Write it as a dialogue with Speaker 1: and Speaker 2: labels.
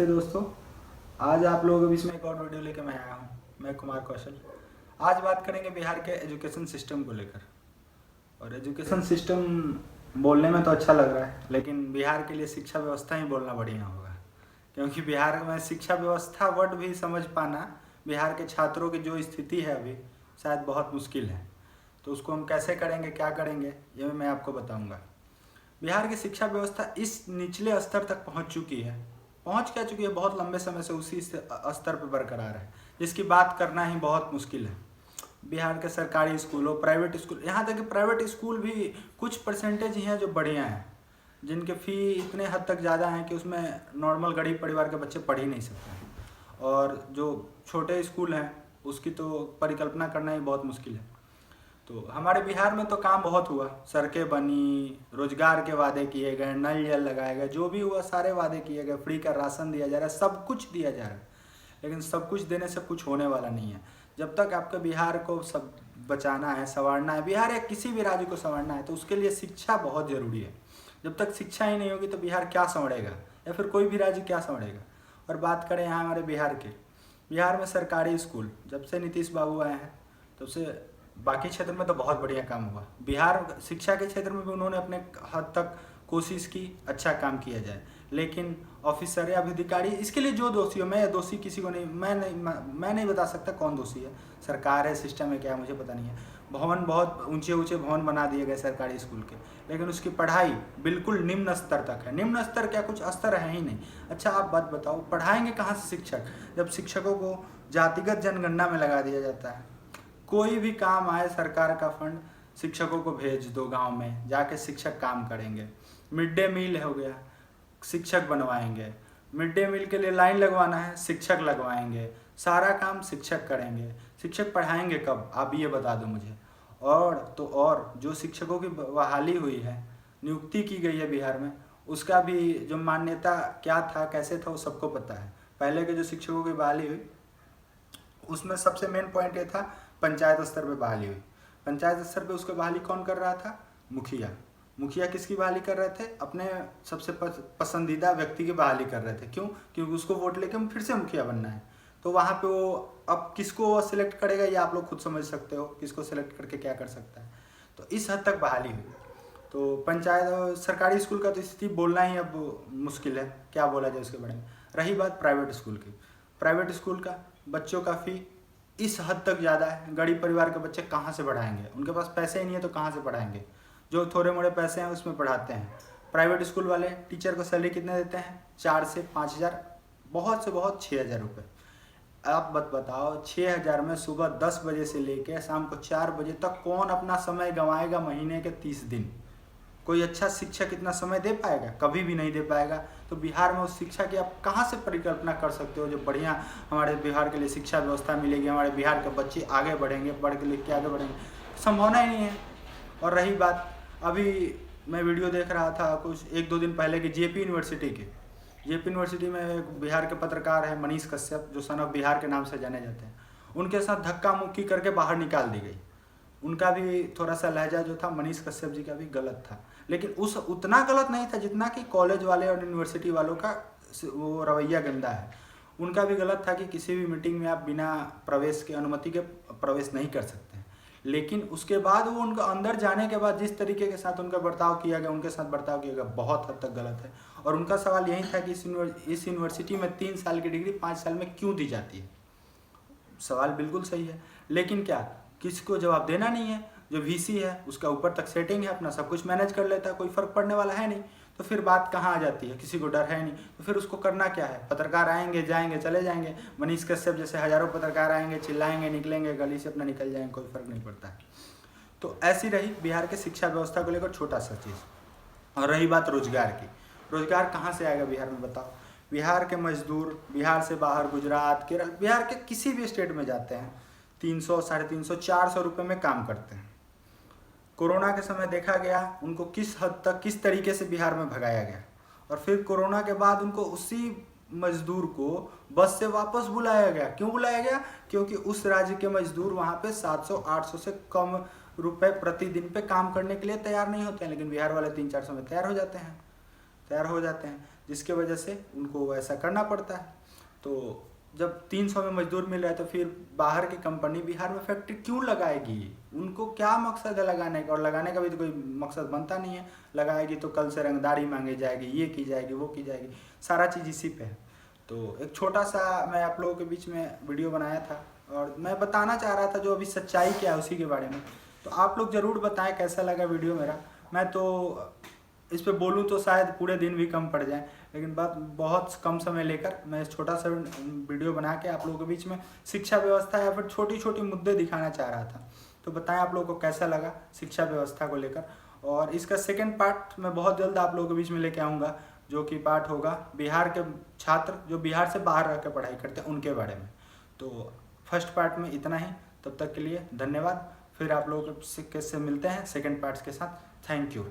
Speaker 1: नमस्ते दोस्तों। आज आप लोगों के बीच में एक और वीडियो लेके मैं आया हूँ। मैं कुमार कौशल। आज बात करेंगे बिहार के एजुकेशन सिस्टम को लेकर। और एजुकेशन सिस्टम बोलने में तो अच्छा लग रहा है, लेकिन बिहार के लिए शिक्षा व्यवस्था ही बोलना बढ़िया होगा, क्योंकि बिहार में शिक्षा व्यवस्था वर्ड भी समझ पाना बिहार के छात्रों की जो स्थिति है अभी शायद बहुत मुश्किल है। तो उसको हम कैसे करेंगे, क्या करेंगे, ये मैं आपको बताऊँगा। बिहार की शिक्षा व्यवस्था इस निचले स्तर तक पहुंच चुकी है, पहुंच क्या चुकी है, बहुत लंबे समय से उसी स्तर पर बरकरार है, जिसकी बात करना ही बहुत मुश्किल है। बिहार के सरकारी स्कूल हो, प्राइवेट स्कूल, यहाँ तक कि प्राइवेट स्कूल भी कुछ परसेंटेज ही हैं जो बढ़िया हैं, जिनके फ़ी इतने हद तक ज़्यादा हैं कि उसमें नॉर्मल गरीब परिवार के बच्चे पढ़ ही नहीं सकते। और जो छोटे स्कूल हैं उसकी तो परिकल्पना करना ही बहुत मुश्किल है। तो हमारे बिहार में तो काम बहुत हुआ, सड़कें बनी, रोजगार के वादे किए गए, नल जल लगाए गए, जो भी हुआ सारे वादे किए गए, फ्री का राशन दिया जा रहा है, सब कुछ दिया जा रहा है। लेकिन सब कुछ देने से कुछ होने वाला नहीं है। जब तक आपके बिहार को सब बचाना है, संवारना है, बिहार या किसी भी राज्य को संवारना है, तो उसके लिए शिक्षा बहुत ज़रूरी है। जब तक शिक्षा ही नहीं होगी तो बिहार क्या संवरेगा, या फिर कोई भी राज्य क्या संवरेगा। और बात करें यहाँ हमारे बिहार के, बिहार में सरकारी स्कूल जब से नीतीश बाबू आए हैं तब से बाकी क्षेत्र में तो बहुत बढ़िया काम हुआ। बिहार शिक्षा के क्षेत्र में भी उन्होंने अपने हद तक कोशिश की, अच्छा काम किया जाए, लेकिन ऑफिसर या अधिकारी इसके लिए जो दोषी हो, मैं दोषी किसी को नहीं, मैं नहीं बता सकता कौन दोषी है। सरकार है, सिस्टम है, क्या मुझे पता नहीं है। भवन, बहुत ऊंचे ऊंचे भवन बना दिए गए सरकारी स्कूल के, लेकिन उसकी पढ़ाई बिल्कुल निम्न स्तर तक है। निम्न स्तर क्या, कुछ स्तर है ही नहीं। अच्छा आप बात बताओ, पढ़ाएंगे कहाँ से शिक्षक, जब शिक्षकों को जातिगत जनगणना में लगा दिया जाता है। कोई भी काम आए, सरकार का फंड, शिक्षकों को भेज दो गांव में, जाके शिक्षक काम करेंगे। मिड डे मील हो गया, शिक्षक बनवाएंगे। मिड डे मील के लिए लाइन लगवाना है, शिक्षक लगवाएंगे। सारा काम शिक्षक करेंगे। शिक्षक पढ़ाएंगे कब, आप ये बता दो मुझे। और जो शिक्षकों की बहाली हुई है, नियुक्ति की गई है बिहार में, उसका भी जो मान्यता क्या था, कैसे था, वो सबको पता है। पहले के जो शिक्षकों की बहाली हुई उसमें सबसे मेन पॉइंट ये था, पंचायत स्तर पे बहाली हुई। पंचायत स्तर पे उसको बहाली कौन कर रहा था, मुखिया किसकी बहाली कर रहे थे, अपने सबसे पसंदीदा व्यक्ति की बहाली कर रहे थे। क्यों, क्योंकि उसको वोट लेके फिर से मुखिया बनना है। तो वहाँ पे वो अब किसको सिलेक्ट करेगा, ये आप लोग खुद समझ सकते हो, किसको सिलेक्ट करके क्या कर सकता है। तो इस हद तक बहाली हुई। तो पंचायत सरकारी स्कूल का तो स्थिति बोलना ही अब मुश्किल है, क्या बोला जाए उसके बारे में। रही बात प्राइवेट स्कूल की, प्राइवेट स्कूल का बच्चों का फ़ी इस हद तक ज़्यादा है, गरीब परिवार के बच्चे कहाँ से पढ़ाएंगे, उनके पास पैसे ही नहीं है तो कहाँ से पढ़ाएंगे। जो थोड़े मोड़े पैसे हैं उसमें पढ़ाते हैं। प्राइवेट स्कूल वाले टीचर को सैलरी कितने देते हैं, 4 से 5 हज़ार, बहुत से बहुत 6 हज़ार रुपये। आप बताओ, 6 हज़ार में सुबह 10 बजे से लेकर शाम को 4 बजे तक कौन अपना समय गंवाएगा महीने के 30 दिन। कोई अच्छा शिक्षक इतना समय दे पाएगा, कभी भी नहीं दे पाएगा। तो बिहार में उस शिक्षा की आप कहाँ से परिकल्पना कर सकते हो जो बढ़िया हमारे बिहार के लिए शिक्षा व्यवस्था मिलेगी, हमारे बिहार के बच्चे आगे बढ़ेंगे, पढ़ के लिख के आगे बढ़ेंगे, संभावना ही नहीं है। और रही बात, अभी मैं वीडियो देख रहा था कुछ 1-2 दिन पहले की जेपी यूनिवर्सिटी की। जेपी यूनिवर्सिटी में एक बिहार के पत्रकार है मनीष कश्यप, जो सन ऑफ बिहार के नाम से जाने जाते हैं, उनके साथ धक्का मुक्की करके बाहर निकाल दी गई। उनका भी थोड़ा सा लहजा जो था मनीष कश्यप जी का भी गलत था, लेकिन उतना गलत नहीं था जितना कि कॉलेज वाले और यूनिवर्सिटी वालों का वो रवैया गंदा है। उनका भी गलत था कि किसी भी मीटिंग में आप बिना प्रवेश के, अनुमति के प्रवेश नहीं कर सकते हैं। लेकिन उसके बाद वो उनका अंदर जाने के बाद जिस तरीके के साथ उनका बर्ताव किया गया, उनके साथ बर्ताव किया गया, बहुत हद तक गलत है। और उनका सवाल यही था कि इस यूनिवर्सिटी में 3 साल की डिग्री 5 साल में क्यों दी जाती है। सवाल बिल्कुल सही है, लेकिन क्या किसी को जवाब देना नहीं है। जो वीसी है उसका ऊपर तक सेटिंग है, अपना सब कुछ मैनेज कर लेता है, कोई फर्क पड़ने वाला है नहीं। तो फिर बात कहाँ आ जाती है, किसी को डर है नहीं, तो फिर उसको करना क्या है। पत्रकार आएंगे जाएंगे चले जाएंगे, मनीष कश्यप जैसे हजारों पत्रकार आएंगे, चिल्लाएंगे, निकलेंगे गली से, अपना निकल जाएंगे, कोई फर्क नहीं पड़ता है। तो ऐसी रही बिहार के शिक्षा व्यवस्था को लेकर छोटा सा चीज़। और रही बात रोजगार की, रोजगार कहाँ से आएगा बिहार में, बताओ। बिहार के मजदूर बिहार से बाहर गुजरात, केरल, बिहार के किसी भी स्टेट में जाते हैं, 300, 350, 400 रुपये में काम करते हैं। कोरोना के समय देखा गया उनको किस हद तक, किस तरीके से बिहार में भगाया गया। और फिर कोरोना के बाद उनको उसी मजदूर को बस से वापस बुलाया गया। क्यों बुलाया गया, क्योंकि उस राज्य के मजदूर वहाँ पे 700-800 से कम रुपए प्रतिदिन पे काम करने के लिए तैयार नहीं होते हैं। लेकिन बिहार वाले 300-400 में तैयार हो जाते हैं। जिसके वजह से उनको ऐसा करना पड़ता है। तो जब 300 में मजदूर मिल रहा है तो फिर बाहर की कंपनी बिहार में फैक्ट्री क्यों लगाएगी? उनको क्या मकसद है लगाने का? और लगाने का भी तो कोई मकसद बनता नहीं है। लगाएगी तो कल से रंगदारी मांगी जाएगी, ये की जाएगी, वो की जाएगी, सारा चीज़ इसी पे है। तो एक छोटा सा मैं आप लोगों के बीच में वीडियो बनाया था और मैं बताना चाह रहा था जो अभी सच्चाई क्या है उसी के बारे में। तो आप लोग ज़रूर बताएं कैसा लगा वीडियो मेरा। मैं तो इस पे बोलूँ तो शायद पूरे दिन भी कम पड़ जाए, लेकिन बात बहुत कम समय लेकर मैं इस छोटा सा वीडियो बना के आप लोगों के बीच में शिक्षा व्यवस्था या फिर छोटी छोटी मुद्दे दिखाना चाह रहा था। तो बताएं आप लोगों को कैसा लगा शिक्षा व्यवस्था को लेकर। और इसका सेकंड पार्ट मैं बहुत जल्द आप लोगों के बीच में लेके आऊँगा, जो कि पार्ट होगा बिहार के छात्र जो बिहार से बाहर रह कर पढ़ाई करते हैं उनके बारे में। तो फर्स्ट पार्ट में इतना ही, तब तक के लिए धन्यवाद। फिर आप लोगों से मिलते हैं सेकंड पार्ट्स के साथ। Thank you.